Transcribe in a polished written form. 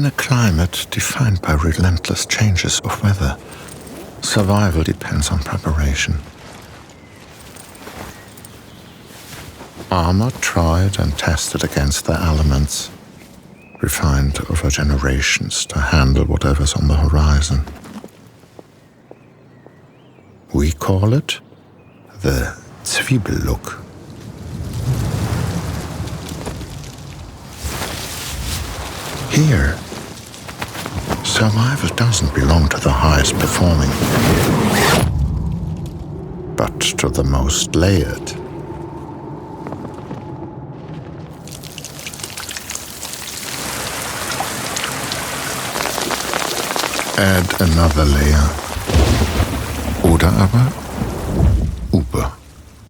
In a climate defined by relentless changes of weather, survival depends on preparation. Armor tried and tested against the elements, refined over generations to handle whatever's on the horizon. We call it the Zwiebellook. Here, survival doesn't belong to the highest performing, but to the most layered. Add another layer. Oder aber?